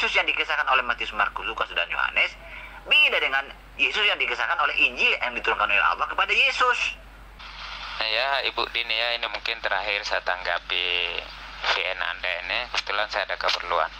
Yesus yang dikisahkan oleh Matius, Markus, Lukas, dan Yohanes beda dengan Yesus yang dikisahkan oleh Injil yang diturunkan oleh Allah kepada Yesus. Ya, Ibu Dini ya, ini mungkin terakhir saya tanggapi VN Anda ini. Kebetulan saya ada keperluan.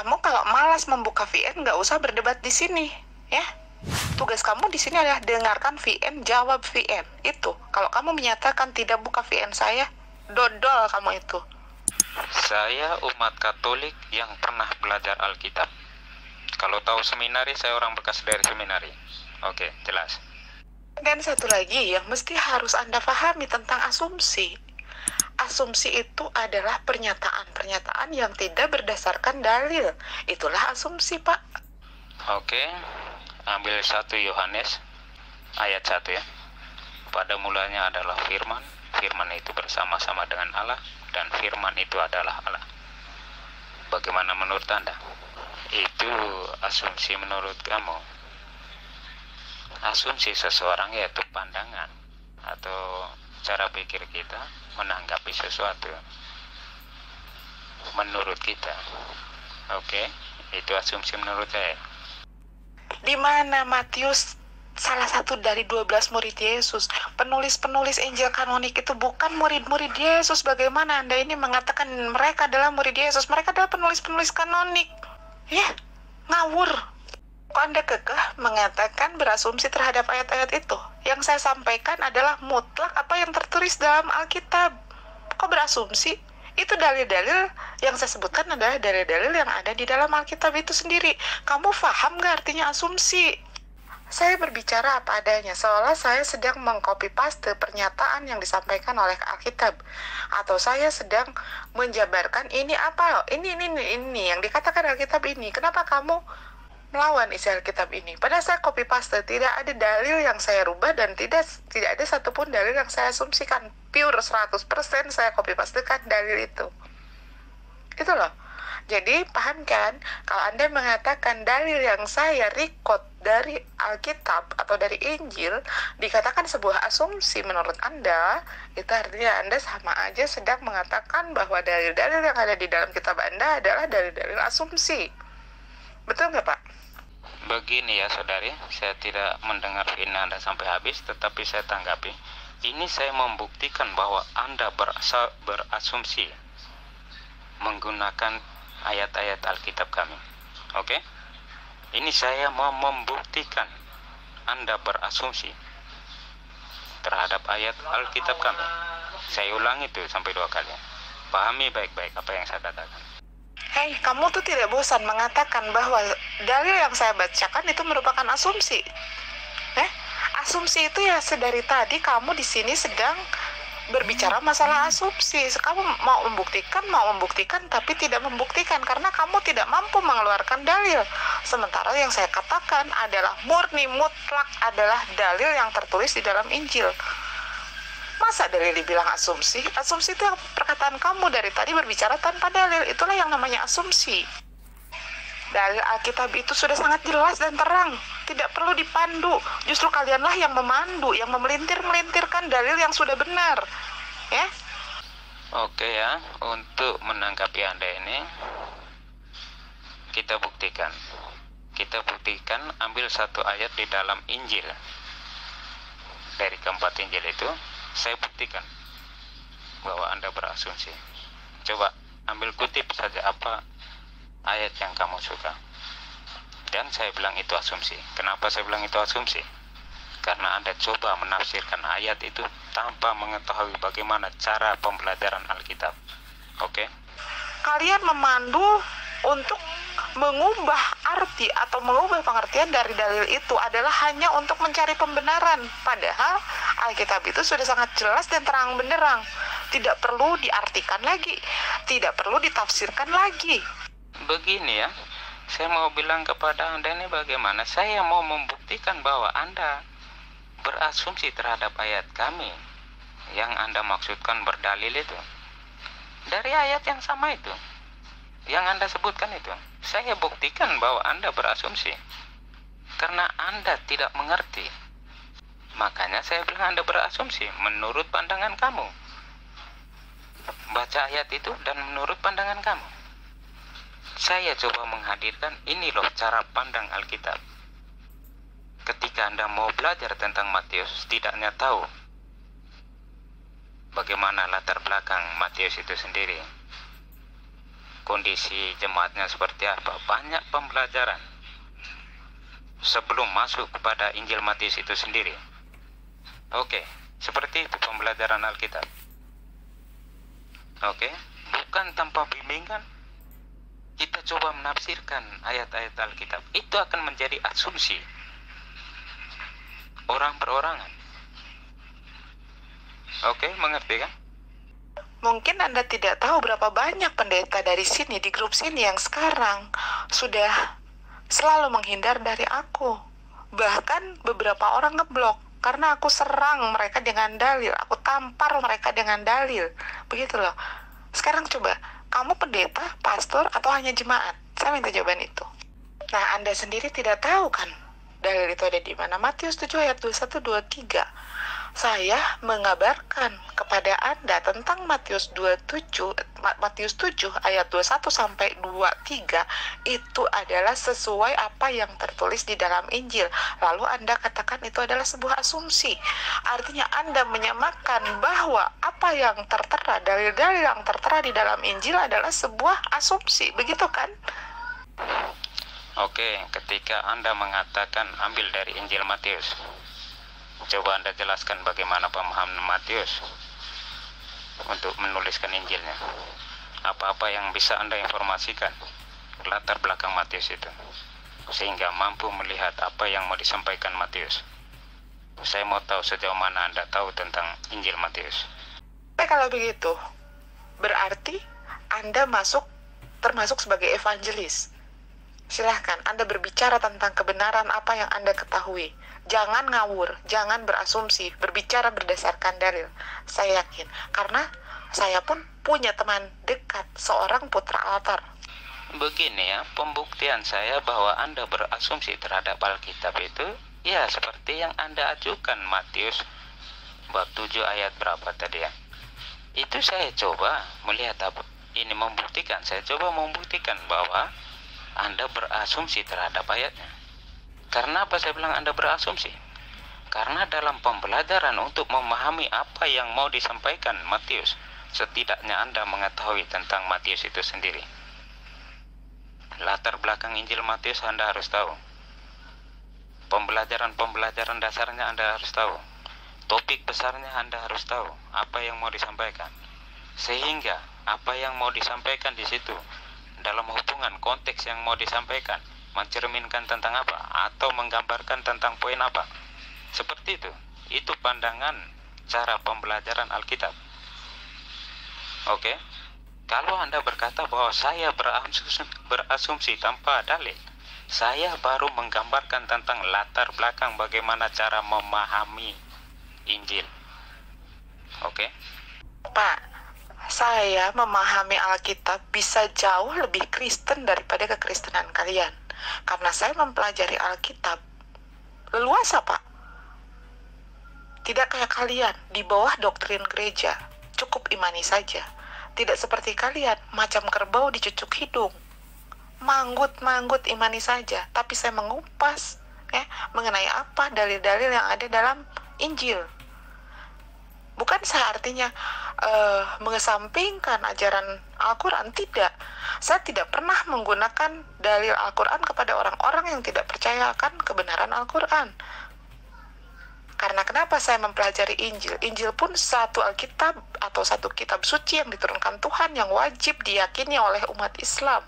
Kamu kalau malas membuka VN, nggak usah berdebat di sini, ya. Tugas kamu di sini adalah dengarkan VN, jawab VN. Itu. Kalau kamu menyatakan tidak buka VN saya, dodol kamu itu. Saya umat Katolik yang pernah belajar Alkitab. Kalau tahu seminari, saya orang bekas dari seminari. Oke, jelas. Dan satu lagi yang mesti harus Anda pahami tentang asumsi. Asumsi itu adalah pernyataan-pernyataan yang tidak berdasarkan dalil. Itulah asumsi, Pak. Oke, ambil 1 Yohanes ayat 1 ya. Pada mulanya adalah firman, firman itu bersama-sama dengan Allah, dan firman itu adalah Allah. Bagaimana menurut Anda? Itu asumsi menurut kamu. Asumsi seseorang yaitu pandangan atau cara pikir kita menanggapi sesuatu menurut kita. Oke, itu asumsi menurut saya. Di mana Matius salah satu dari 12 murid Yesus? Penulis-penulis Injil kanonik itu bukan murid-murid Yesus. Bagaimana Anda ini mengatakan mereka adalah murid Yesus? Mereka adalah penulis-penulis kanonik. Ya, ngawur. Kok Anda kekeh mengatakan berasumsi terhadap ayat-ayat itu? Yang saya sampaikan adalah mutlak apa yang tertulis dalam Alkitab. Kok berasumsi? Itu dalil-dalil yang saya sebutkan adalah dalil-dalil yang ada di dalam Alkitab itu sendiri. Kamu paham gak artinya asumsi? Saya berbicara apa adanya, seolah saya sedang mengcopy paste pernyataan yang disampaikan oleh Alkitab. Atau saya sedang menjabarkan ini apa loh, ini yang dikatakan Alkitab ini. Kenapa kamu melawan isi Alkitab ini? Padahal saya copy paste, tidak ada dalil yang saya rubah dan tidak ada satupun dalil yang saya asumsikan. Pure 100% saya copy pastekan dalil itu. Itu loh. Jadi paham kan, kalau Anda mengatakan dalil yang saya record dari Alkitab atau dari Injil dikatakan sebuah asumsi menurut Anda, itu artinya Anda sama aja sedang mengatakan bahwa dalil-dalil yang ada di dalam kitab Anda adalah dalil-dalil asumsi. Betul nggak, Pak? Begini ya saudari, saya tidak mendengar ini Anda sampai habis, tetapi saya tanggapi. Ini saya membuktikan bahwa Anda berasumsi menggunakan ayat-ayat Alkitab kami. Oke? Ini saya mau membuktikan Anda berasumsi terhadap ayat Alkitab kami. Saya ulangi itu sampai 2 kali. Pahami baik-baik apa yang saya katakan. Hei, kamu tuh tidak bosan mengatakan bahwa dalil yang saya bacakan itu merupakan asumsi. Asumsi itu ya sedari tadi kamu di sini sedang berbicara masalah asumsi. Kamu mau membuktikan tapi tidak membuktikan karena kamu tidak mampu mengeluarkan dalil. Sementara yang saya katakan adalah murni mutlak adalah dalil yang tertulis di dalam Injil. Masa dalil dibilang asumsi? Asumsi itu yang perkataan kamu dari tadi berbicara tanpa dalil. Itulah yang namanya asumsi. Dalil Alkitab itu sudah sangat jelas dan terang. Tidak perlu dipandu. Justru kalianlah yang memandu, yang memelintir-melintirkan dalil yang sudah benar. Ya? Oke ya, untuk menanggapi Anda ini, kita buktikan. Kita buktikan, ambil 1 ayat di dalam Injil. Dari keempat Injil itu, saya buktikan bahwa Anda berasumsi. Coba ambil kutip saja apa ayat yang kamu suka. Dan saya bilang itu asumsi. Kenapa saya bilang itu asumsi? Karena Anda coba menafsirkan ayat itu tanpa mengetahui bagaimana cara pembelajaran Alkitab. Oke? Kalian memandu untuk mengubah arti atau mengubah pengertian dari dalil itu adalah hanya untuk mencari pembenaran. Padahal Alkitab itu sudah sangat jelas dan terang benderang. Tidak perlu diartikan lagi, tidak perlu ditafsirkan lagi. Begini ya, saya mau bilang kepada Anda ini bagaimana saya mau membuktikan bahwa Anda berasumsi terhadap ayat kami yang Anda maksudkan berdalil itu dari ayat yang sama itu. yang Anda sebutkan itu. Saya buktikan bahwa Anda berasumsi. Karena Anda tidak mengerti. Makanya saya bilang Anda berasumsi menurut pandangan kamu. Baca ayat itu dan menurut pandangan kamu. Saya coba menghadirkan ini loh cara pandang Alkitab. Ketika Anda mau belajar tentang Matius, setidaknya tahu bagaimana latar belakang Matius itu sendiri. Kondisi jemaatnya seperti apa. Banyak pembelajaran sebelum masuk kepada Injil Matius itu sendiri. Oke, seperti itu pembelajaran Alkitab. Oke, bukan tanpa bimbingan. Kita coba menafsirkan ayat-ayat Alkitab. Itu akan menjadi asumsi orang perorangan. Oke, mengerti kan? Mungkin Anda tidak tahu berapa banyak pendeta dari sini, di grup sini yang sekarang sudah selalu menghindar dari aku. Bahkan beberapa orang ngeblok karena aku serang mereka dengan dalil, aku tampar mereka dengan dalil. Begitu loh. Sekarang coba, kamu pendeta, pastor, atau hanya jemaat? Saya minta jawaban itu. Nah, Anda sendiri tidak tahu kan dalil itu ada di mana. Matius 7 ayat 21-23. Saya mengabarkan kepada Anda tentang Matius 7 ayat 21 sampai 23 itu adalah sesuai apa yang tertulis di dalam Injil. Lalu Anda katakan itu adalah sebuah asumsi. Artinya Anda menyamakan bahwa apa yang tertera, dalil-dalil yang tertera di dalam Injil adalah sebuah asumsi. Begitu kan? Oke, ketika Anda mengatakan ambil dari Injil Matius, coba Anda jelaskan bagaimana pemahaman Matius untuk menuliskan Injilnya. Apa-apa yang bisa Anda informasikan latar belakang Matius itu, sehingga mampu melihat apa yang mau disampaikan Matius. Saya mau tahu sejauh mana Anda tahu tentang Injil Matius. Kalau begitu, berarti Anda termasuk sebagai evangelis. Silahkan Anda berbicara tentang kebenaran apa yang Anda ketahui. Jangan ngawur, jangan berasumsi, berbicara berdasarkan dalil. Saya yakin, karena saya pun punya teman dekat, seorang putra altar. Begini ya, pembuktian saya bahwa Anda berasumsi terhadap Alkitab itu, ya seperti yang Anda ajukan Matius bab 7 ayat berapa tadi ya. Itu saya coba melihat apa ini membuktikan. Saya coba membuktikan bahwa Anda berasumsi terhadap ayatnya. Karena apa saya bilang Anda berasumsi? Karena dalam pembelajaran untuk memahami apa yang mau disampaikan Matius, setidaknya Anda mengetahui tentang Matius itu sendiri. Latar belakang Injil Matius Anda harus tahu. Pembelajaran dasarnya Anda harus tahu. Topik besarnya Anda harus tahu apa yang mau disampaikan. Sehingga apa yang mau disampaikan di situ dalam hubungan konteks yang mau disampaikan mencerminkan tentang apa atau menggambarkan tentang poin apa. Seperti itu. Itu pandangan cara pembelajaran Alkitab. Oke. Kalau Anda berkata bahwa saya berasumsi tanpa dalil, saya baru menggambarkan tentang latar belakang bagaimana cara memahami Injil. Oke. Pak, saya memahami Alkitab bisa jauh lebih Kristen daripada kekristenan kalian. Karena saya mempelajari Alkitab leluasa, Pak. Tidak kayak kalian, di bawah doktrin gereja. Cukup imani saja. Tidak seperti kalian, macam kerbau dicucuk hidung. Manggut-manggut imani saja. Tapi saya mengupas mengenai apa dalil-dalil yang ada dalam Injil. Bukan seartinya mengesampingkan ajaran Al-Quran, tidak. Saya tidak pernah menggunakan dalil Al-Quran kepada orang-orang yang tidak percaya akan kebenaran Al-Quran. Karena kenapa saya mempelajari Injil? Injil pun satu Alkitab atau satu kitab suci yang diturunkan Tuhan yang wajib diyakini oleh umat Islam.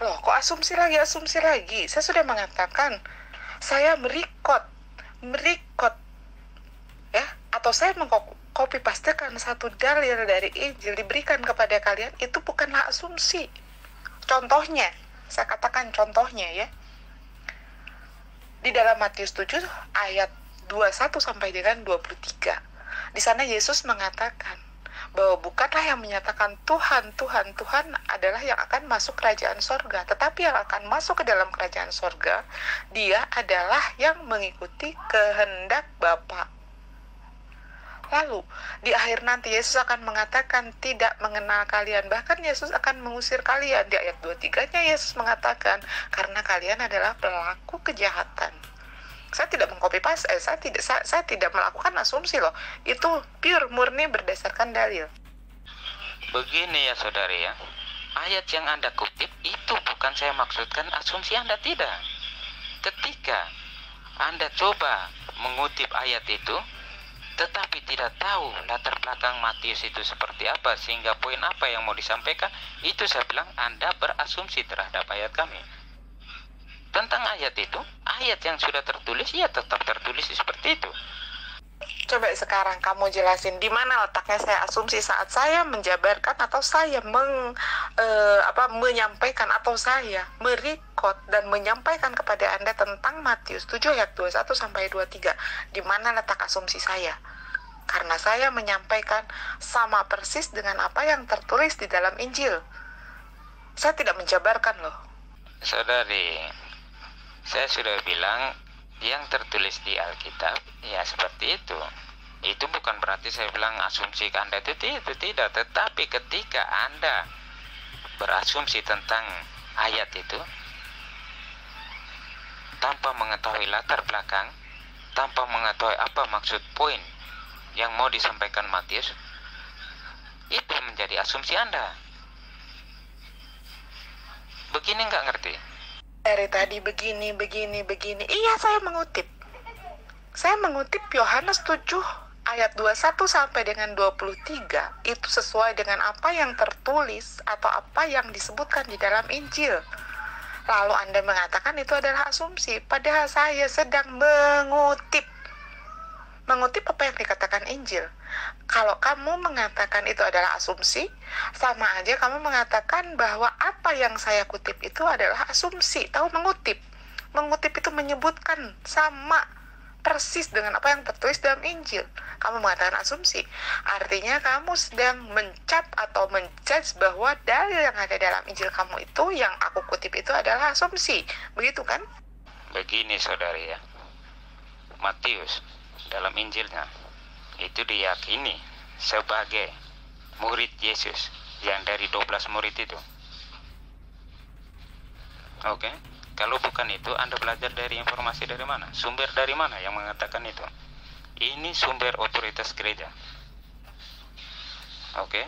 Loh, kok asumsi lagi? Saya sudah mengatakan, saya merekod ya, atau saya mengcopy pastekan satu dalil dari Injil diberikan kepada kalian, itu bukanlah asumsi. Contohnya, saya katakan contohnya ya. Di dalam Matius 7 ayat 21 sampai dengan 23. Di sana Yesus mengatakan bahwa bukanlah yang menyatakan Tuhan, Tuhan, Tuhan adalah yang akan masuk kerajaan sorga, tetapi yang akan masuk ke dalam kerajaan sorga, dia adalah yang mengikuti kehendak Bapa. Lalu, di akhir nanti Yesus akan mengatakan tidak mengenal kalian. Bahkan Yesus akan mengusir kalian. Di ayat 23-nya Yesus mengatakan, karena kalian adalah pelaku kejahatan. Saya tidak mengcopy paste, saya tidak melakukan asumsi loh. Itu pure murni berdasarkan dalil. Begini ya saudari ya, ayat yang Anda kutip itu bukan saya maksudkan asumsi Anda, tidak. Ketika Anda coba mengutip ayat itu, tetapi tidak tahu latar belakang Matius itu seperti apa, sehingga poin apa yang mau disampaikan, itu saya bilang Anda berasumsi terhadap ayat kami. Tentang ayat itu, ayat yang sudah tertulis, ya tetap tertulis seperti itu. Coba sekarang kamu jelasin di mana letaknya saya asumsi saat saya menjabarkan atau saya menyampaikan atau saya merekod dan menyampaikan kepada Anda tentang Matius 7 ayat 21 sampai 23. Di mana letak asumsi saya? Karena saya menyampaikan sama persis dengan apa yang tertulis di dalam Injil. Saya tidak menjabarkan loh. Saudari, saya sudah bilang yang tertulis di Alkitab ya seperti itu. Itu bukan berarti saya bilang asumsi ke Anda itu tidak. Tetapi ketika Anda berasumsi tentang ayat itu tanpa mengetahui latar belakang, tanpa mengetahui apa maksud poin yang mau disampaikan Matius, itu menjadi asumsi Anda. Begini nggak ngerti? Dari tadi begini. Iya, saya mengutip Yohanes 7 ayat 21 sampai dengan 23. Itu sesuai dengan apa yang tertulis atau apa yang disebutkan di dalam Injil. Lalu Anda mengatakan itu adalah asumsi, padahal saya sedang mengutip apa yang dikatakan Injil. Kalau kamu mengatakan itu adalah asumsi, sama aja kamu mengatakan bahwa apa yang saya kutip itu adalah asumsi. Tahu mengutip itu menyebutkan sama persis dengan apa yang tertulis dalam Injil. Kamu mengatakan asumsi, artinya kamu sedang mencap atau menjudge bahwa dalil yang ada dalam Injil kamu itu, yang aku kutip itu adalah asumsi. Begitu kan? Begini saudari ya, Matius dalam Injilnya itu diyakini sebagai murid Yesus yang dari 12 murid itu. Oke, kalau bukan itu Anda belajar dari informasi dari mana? Sumber dari mana yang mengatakan itu? Ini sumber otoritas gereja. Oke.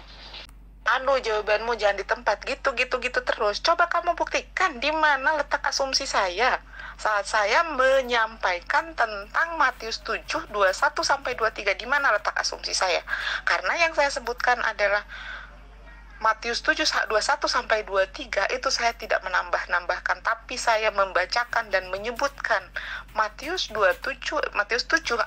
Jawabanmu jangan di tempat gitu terus. Coba kamu buktikan di mana letak asumsi saya saat saya menyampaikan tentang Matius 7 21 sampai 23. Di mana letak asumsi saya? Karena yang saya sebutkan adalah Matius 7 21 sampai 23 itu saya tidak menambah-nambahkan, tapi saya membacakan dan menyebutkan Matius 7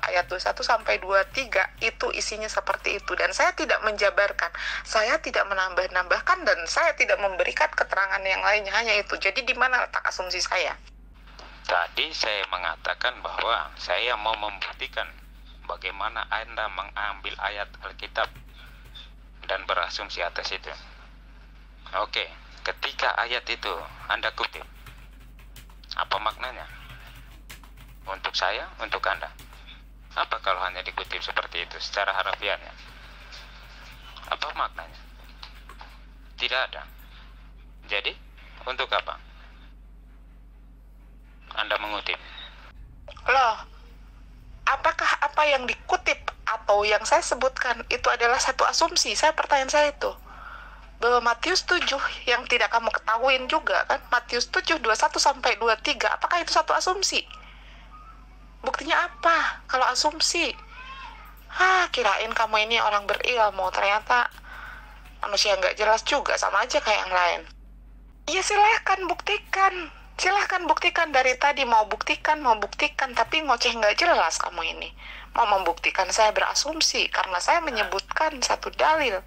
ayat 21 sampai 23 itu isinya seperti itu, dan saya tidak menjabarkan, saya tidak menambah-nambahkan, dan saya tidak memberikan keterangan yang lainnya, hanya itu. Jadi di mana letak asumsi saya? Tadi saya mengatakan bahwa saya mau membuktikan bagaimana Anda mengambil ayat Alkitab dan berasumsi atas itu. Oke, ketika ayat itu Anda kutip, apa maknanya? Untuk saya, untuk Anda. Apa kalau hanya dikutip seperti itu secara harafiahnya? Apa maknanya? Tidak ada. Jadi, untuk apa Anda mengutip? Loh, apakah apa yang dikutip atau yang saya sebutkan itu adalah satu asumsi? Pertanyaan saya itu bahwa Matius 7 yang tidak kamu ketahuin juga kan, Matius 7 21 sampai 23, apakah itu satu asumsi? Buktinya apa kalau asumsi? Kirain kamu ini orang berilmu, ternyata manusia nggak jelas juga, sama aja kayak yang lain. Ya silahkan buktikan dari tadi, mau buktikan, tapi ngoceh nggak jelas kamu ini. Mau membuktikan saya berasumsi karena saya menyebutkan satu dalil.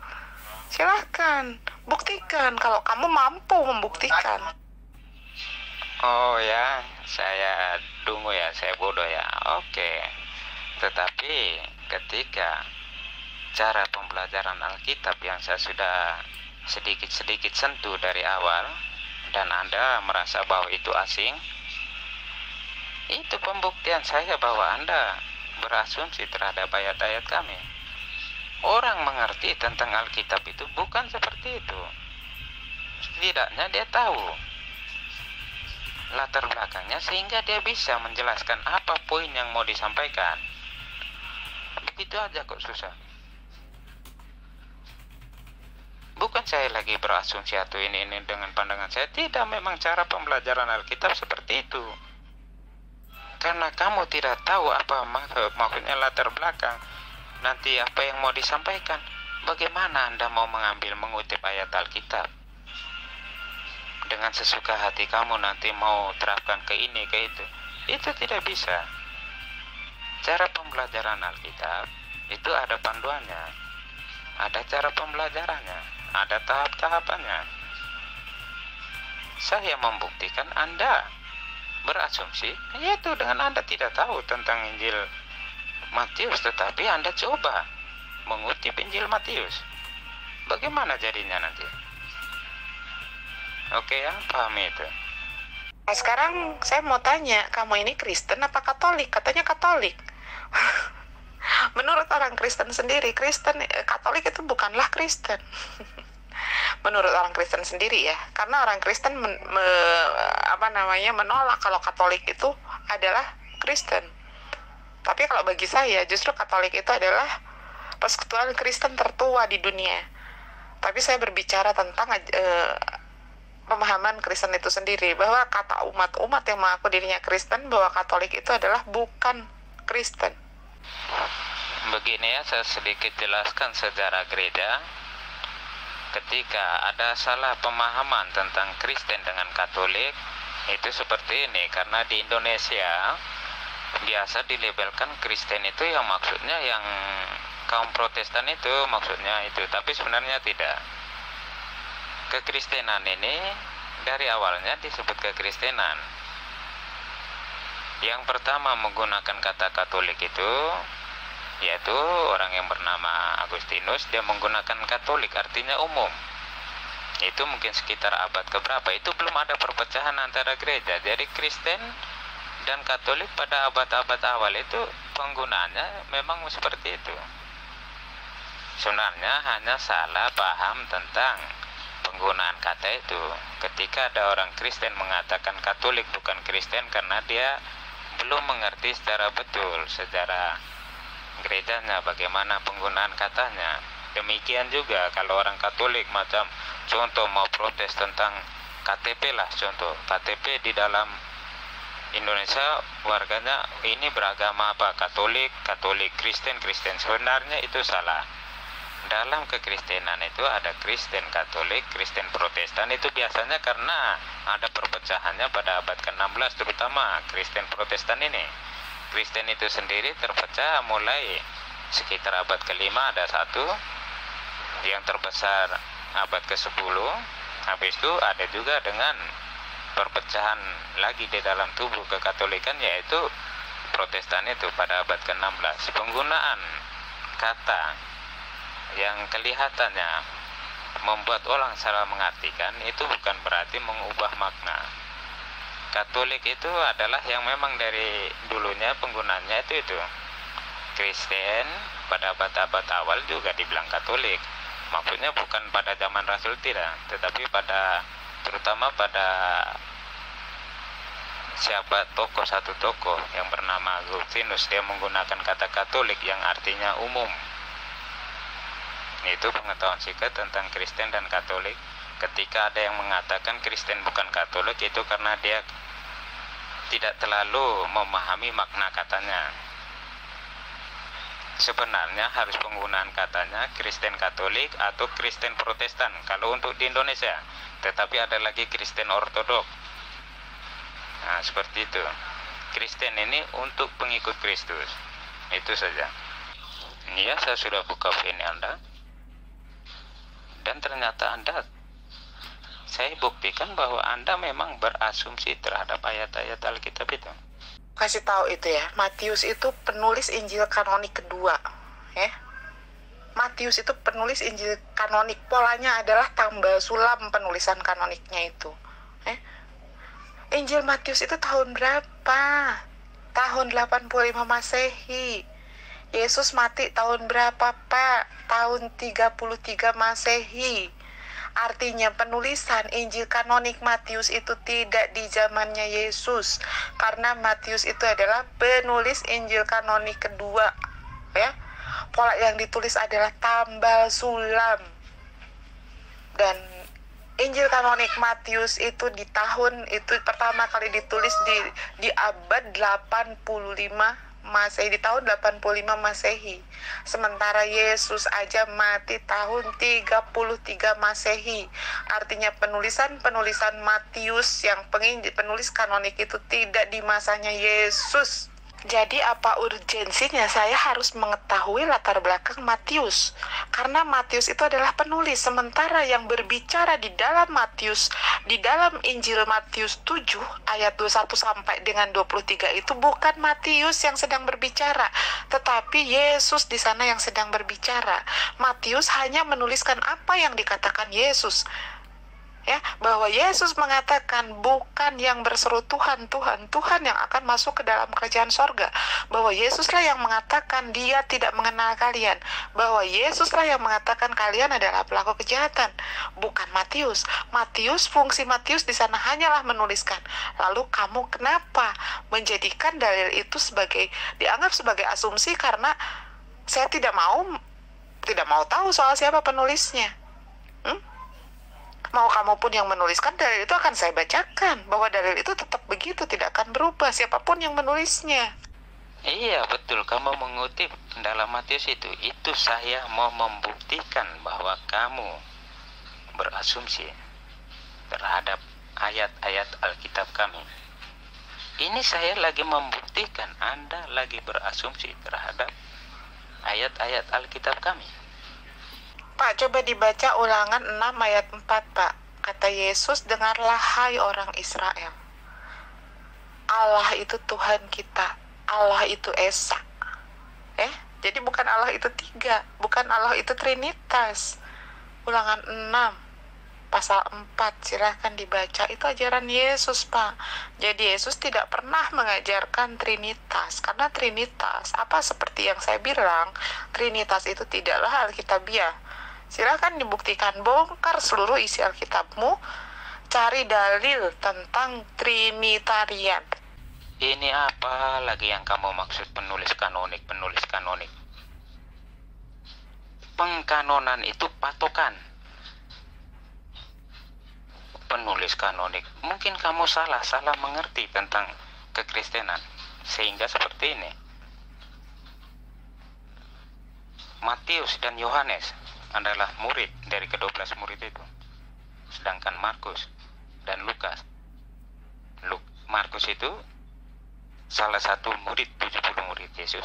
Silahkan buktikan kalau kamu mampu membuktikan. Oh ya, saya dungu ya, saya bodoh ya. Oke. Tetapi ketika cara pembelajaran Alkitab yang saya sudah sedikit-sedikit sentuh dari awal, dan Anda merasa bahwa itu asing, itu pembuktian saya bahwa Anda berasumsi terhadap ayat-ayat kami. Orang mengerti tentang Alkitab itu bukan seperti itu. Setidaknya dia tahu latar belakangnya sehingga dia bisa menjelaskan apa poin yang mau disampaikan. Begitu aja kok, susah. Bukan saya lagi berasumsi atau ini dengan pandangan saya. Tidak, memang cara pembelajaran Alkitab seperti itu. Karena kamu tidak tahu apa maksudnya latar belakang, nanti apa yang mau disampaikan, bagaimana Anda mau mengutip ayat Alkitab dengan sesuka hati kamu nanti mau terapkan ke ini, ke itu tidak bisa. Cara pembelajaran Alkitab itu ada panduannya, ada cara pembelajarannya, ada tahap-tahapannya. Saya membuktikan Anda berasumsi, yaitu dengan Anda tidak tahu tentang Injil Matius, tetapi Anda coba mengutip Injil Matius. Bagaimana jadinya nanti? Oke ya, pahami itu. Nah, sekarang saya mau tanya, kamu ini Kristen apa Katolik? Katanya Katolik. Menurut orang Kristen sendiri, Katolik itu bukanlah Kristen. Menurut orang Kristen sendiri ya, karena orang Kristen menolak kalau Katolik itu adalah Kristen. Tapi kalau bagi saya, justru Katolik itu adalah persekutuan Kristen tertua di dunia. Tapi saya berbicara tentang pemahaman Kristen itu sendiri, bahwa kata umat yang mengaku dirinya Kristen, bahwa Katolik itu adalah bukan Kristen. Begini ya, saya sedikit jelaskan sejarah gereja. Ketika ada salah pemahaman tentang Kristen dengan Katolik, itu seperti ini. Karena di Indonesia biasa dilabelkan Kristen itu yang maksudnya yang kaum Protestan itu, maksudnya itu, tapi sebenarnya tidak. Kekristenan ini dari awalnya disebut kekristenan. Yang pertama menggunakan kata Katolik itu yaitu orang yang bernama Agustinus. Dia menggunakan Katolik, artinya umum. Itu mungkin sekitar abad keberapa. Itu belum ada perpecahan antara gereja. Jadi Kristen dan Katolik pada abad-abad awal itu penggunaannya memang seperti itu. Sebenarnya hanya salah paham tentang penggunaan kata itu. Ketika ada orang Kristen mengatakan Katolik bukan Kristen, karena dia belum mengerti secara betul sejarah gerejanya, bagaimana penggunaan katanya. Demikian juga kalau orang Katolik, macam contoh mau protes tentang KTP lah, contoh KTP di dalam Indonesia warganya ini beragama apa, Katolik, Kristen. Sebenarnya itu salah. Dalam kekristenan itu ada Kristen Katolik, Kristen Protestan. Itu biasanya karena ada perpecahannya pada abad ke-16, terutama Kristen Protestan ini. Kristen itu sendiri terpecah mulai sekitar abad ke-5 ada satu, yang terbesar abad ke-10. Habis itu ada juga dengan perpecahan lagi di dalam tubuh kekatolikan, yaitu Protestan itu pada abad ke-16. Penggunaan kata yang kelihatannya membuat orang salah mengartikan itu bukan berarti mengubah makna. Katolik itu adalah yang memang dari dulunya penggunaannya itu. Kristen pada abad-abad awal juga dibilang Katolik. Maksudnya bukan pada zaman Rasul, tidak, tetapi terutama pada satu tokoh yang bernama Agustinus. Dia menggunakan kata Katolik yang artinya umum. Itu pengetahuan singkat tentang Kristen dan Katolik. Ketika ada yang mengatakan Kristen bukan Katolik, itu karena dia tidak terlalu memahami makna katanya. Sebenarnya harus penggunaan katanya Kristen Katolik atau Kristen Protestan kalau untuk di Indonesia. Tetapi ada lagi Kristen Ortodok. Nah, seperti itu. Kristen ini untuk pengikut Kristus. Itu saja. Ini ya, saya sudah buka VN Anda. Dan ternyata saya buktikan bahwa Anda memang berasumsi terhadap ayat-ayat Alkitab itu. Kasih tahu itu ya, Matius itu penulis Injil kanonik kedua, ya. Matius itu penulis Injil kanonik, polanya adalah tambal sulam penulisan kanoniknya itu. Injil Matius itu tahun berapa? Tahun 85 Masehi. Yesus mati tahun berapa, Pak? Tahun 33 Masehi. Artinya penulisan Injil kanonik Matius itu tidak di zamannya Yesus, karena Matius itu adalah penulis Injil kanonik kedua, ya. Pola yang ditulis adalah tambal sulam. Dan Injil kanonik Matius itu di tahun itu pertama kali ditulis di abad 85 Masehi, di tahun 85 Masehi. Sementara Yesus aja mati tahun 33 Masehi. Artinya penulisan Matius yang penulis kanonik itu tidak di masanya Yesus. Jadi apa urgensinya saya harus mengetahui latar belakang Matius? Karena Matius itu adalah penulis, sementara yang berbicara di dalam Matius, di dalam Injil Matius 7 ayat 21 sampai dengan 23 itu bukan Matius yang sedang berbicara, tetapi Yesus di sana yang sedang berbicara. Matius hanya menuliskan apa yang dikatakan Yesus. Ya, bahwa Yesus mengatakan bukan yang berseru Tuhan, Tuhan, Tuhan yang akan masuk ke dalam kerajaan sorga. Bahwa Yesuslah yang mengatakan dia tidak mengenal kalian. Bahwa Yesuslah yang mengatakan kalian adalah pelaku kejahatan. Bukan Matius. Fungsi Matius di sana hanyalah menuliskan. Lalu kamu kenapa menjadikan dalil itu dianggap sebagai asumsi karena saya tidak mau tahu soal siapa penulisnya. Mau kamu pun yang menuliskan, dalil itu akan saya bacakan, bahwa dalil itu tetap begitu, tidak akan berubah siapapun yang menulisnya. Iya betul, kamu mengutip dalam Matius itu saya mau membuktikan bahwa kamu berasumsi terhadap ayat-ayat Alkitab kami. Ini saya lagi membuktikan Anda lagi berasumsi terhadap ayat-ayat Alkitab kami. Pak, coba dibaca Ulangan 6 ayat 4, Pak. Kata Yesus, dengarlah hai orang Israel. Allah itu Tuhan kita. Allah itu Esa. Jadi bukan Allah itu tiga. Bukan Allah itu Trinitas. Ulangan 6, pasal 4. Silahkan dibaca. Itu ajaran Yesus, Pak. Jadi Yesus tidak pernah mengajarkan Trinitas. Karena Trinitas, seperti yang saya bilang, Trinitas itu tidaklah Alkitabiah. Silakan dibuktikan, bongkar seluruh isi Alkitabmu, cari dalil tentang Trinitarian. Ini apa lagi yang kamu maksud penulis kanonik? Pengkanonan itu patokan. Penulis kanonik. Mungkin kamu salah mengerti tentang kekristenan, sehingga seperti ini. Matius dan Yohanes adalah murid dari ke-12 murid itu. Sedangkan Markus dan Lukas. Markus itu salah satu murid 70 murid Yesus.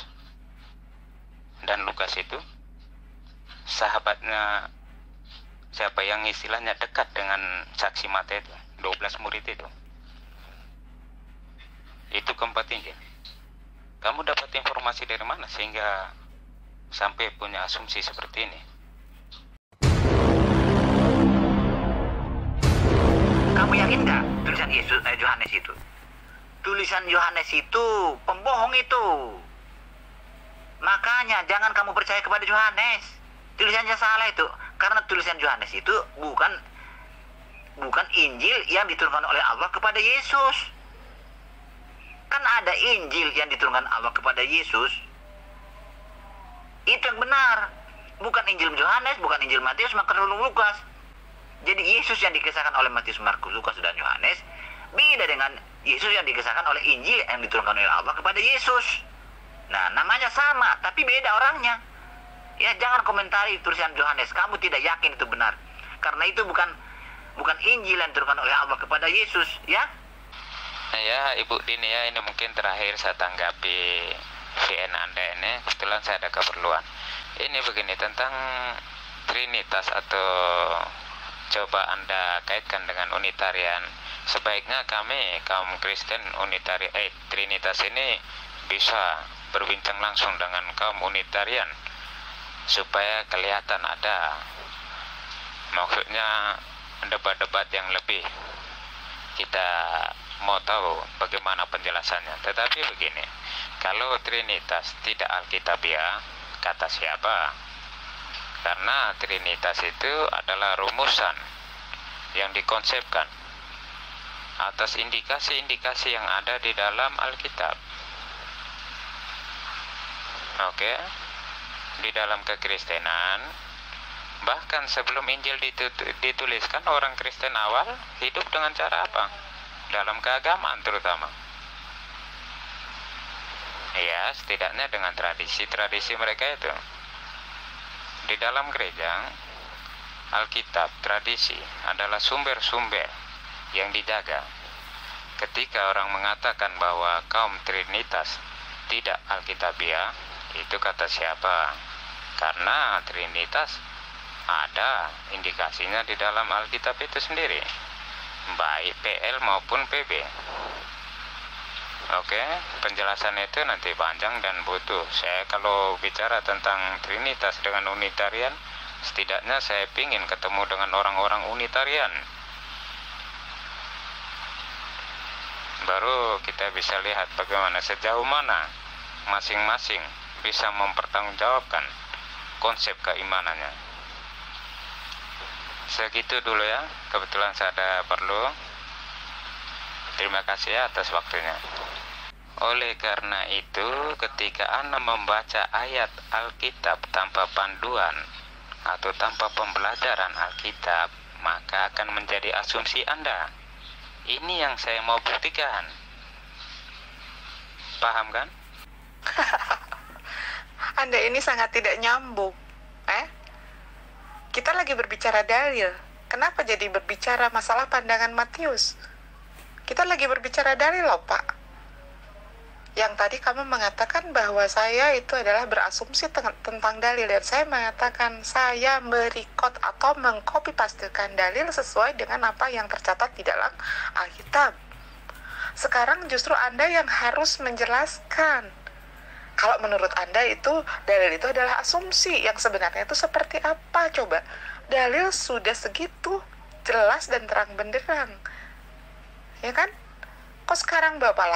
Dan Lukas itu sahabatnya, siapa yang istilahnya dekat dengan saksi mata itu, 12 murid itu. Itu keempat Injil. Kamu dapat informasi dari mana sehingga sampai punya asumsi seperti ini? Kamu yakin nggak tulisan Yohanes itu? Tulisan Yohanes itu pembohong itu. Makanya jangan kamu percaya kepada Yohanes. Tulisannya salah itu. Karena tulisan Yohanes itu bukan Injil yang diturunkan oleh Allah kepada Yesus. Kan ada Injil yang diturunkan Allah kepada Yesus. Itu yang benar. Bukan Injil Yohanes, bukan Injil Matius, maka Lukas. Jadi Yesus yang dikisahkan oleh Matius, Markus, Lukas, dan Yohanes beda dengan Yesus yang dikisahkan oleh Injil yang diturunkan oleh Allah kepada Yesus. Nah, namanya sama, tapi beda orangnya. Ya, jangan komentari tulisan Yohanes. Kamu tidak yakin itu benar. Karena itu bukan Injil yang diturunkan oleh Allah kepada Yesus, ya. Ya, Ibu Dini ya, ini mungkin terakhir saya tanggapi VN Anda ini. Kebetulan saya ada keperluan. Ini begini, tentang Trinitas atau coba Anda kaitkan dengan Unitarian. Sebaiknya kami kaum Kristen Trinitas ini bisa berbincang langsung dengan kaum Unitarian supaya kelihatan ada, maksudnya debat-debat yang lebih kita mau tahu bagaimana penjelasannya. Tetapi begini, kalau Trinitas tidak alkitabiah, kata siapa? Karena Trinitas itu adalah rumusan yang dikonsepkan atas indikasi-indikasi yang ada di dalam Alkitab. Oke, di dalam kekristenan, bahkan sebelum Injil dituliskan, orang Kristen awal hidup dengan cara apa? Dalam keagamaan terutama. Ya, setidaknya dengan tradisi-tradisi mereka itu. Di dalam gereja, Alkitab, tradisi adalah sumber-sumber yang dijaga. Ketika orang mengatakan bahwa kaum Trinitas tidak alkitabiah, itu kata siapa? Karena Trinitas ada indikasinya di dalam Alkitab itu sendiri, baik PL maupun PB. Oke, penjelasan itu nanti panjang dan butuh. Saya kalau bicara tentang Trinitas dengan Unitarian, setidaknya saya ingin ketemu dengan orang-orang Unitarian. Baru kita bisa lihat bagaimana, sejauh mana masing-masing bisa mempertanggungjawabkan konsep keimanannya. Segitu dulu ya, kebetulan saya ada perlu. Terima kasih ya atas waktunya. Oleh karena itu, ketika Anda membaca ayat Alkitab tanpa panduan atau tanpa pembelajaran Alkitab, maka akan menjadi asumsi Anda. Ini yang saya mau buktikan. Paham kan? Anda ini sangat tidak nyambung. Kita lagi berbicara dalil. Kenapa jadi berbicara masalah pandangan Matius? Kita lagi berbicara dalil loh, Pak. Yang tadi kamu mengatakan bahwa saya itu adalah berasumsi tentang dalil, dan saya mengatakan saya merekod atau mengcopy pastekan dalil sesuai dengan apa yang tercatat di dalam Alkitab. Sekarang justru Anda yang harus menjelaskan. Kalau menurut Anda itu dalil itu adalah asumsi, yang sebenarnya itu seperti apa? Coba, dalil sudah segitu jelas dan terang benderang, ya kan? Kok sekarang Bapak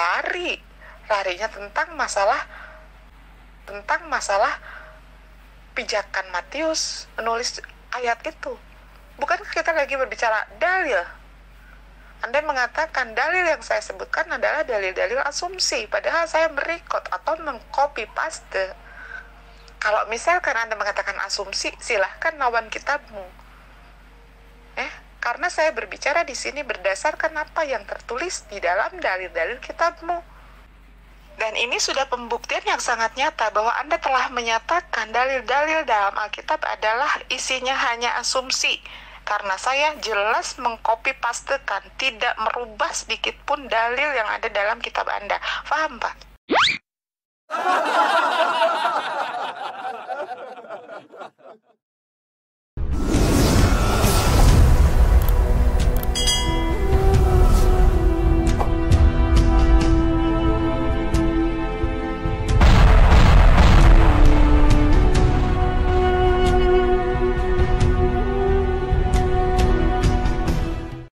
larinya tentang masalah pijakan Matius menulis ayat itu? Bukankah kita lagi berbicara dalil? Anda mengatakan dalil yang saya sebutkan adalah dalil-dalil asumsi, padahal saya merekod atau mengcopy paste. Kalau misalkan Anda mengatakan asumsi, silahkan lawan kitabmu. Karena saya berbicara di sini berdasarkan apa yang tertulis di dalam dalil-dalil kitabmu. Dan ini sudah pembuktian yang sangat nyata bahwa Anda telah menyatakan dalil-dalil dalam Alkitab adalah isinya hanya asumsi. Karena saya jelas mengcopy pastekan, tidak merubah sedikit pun dalil yang ada dalam kitab Anda. Paham, Pak?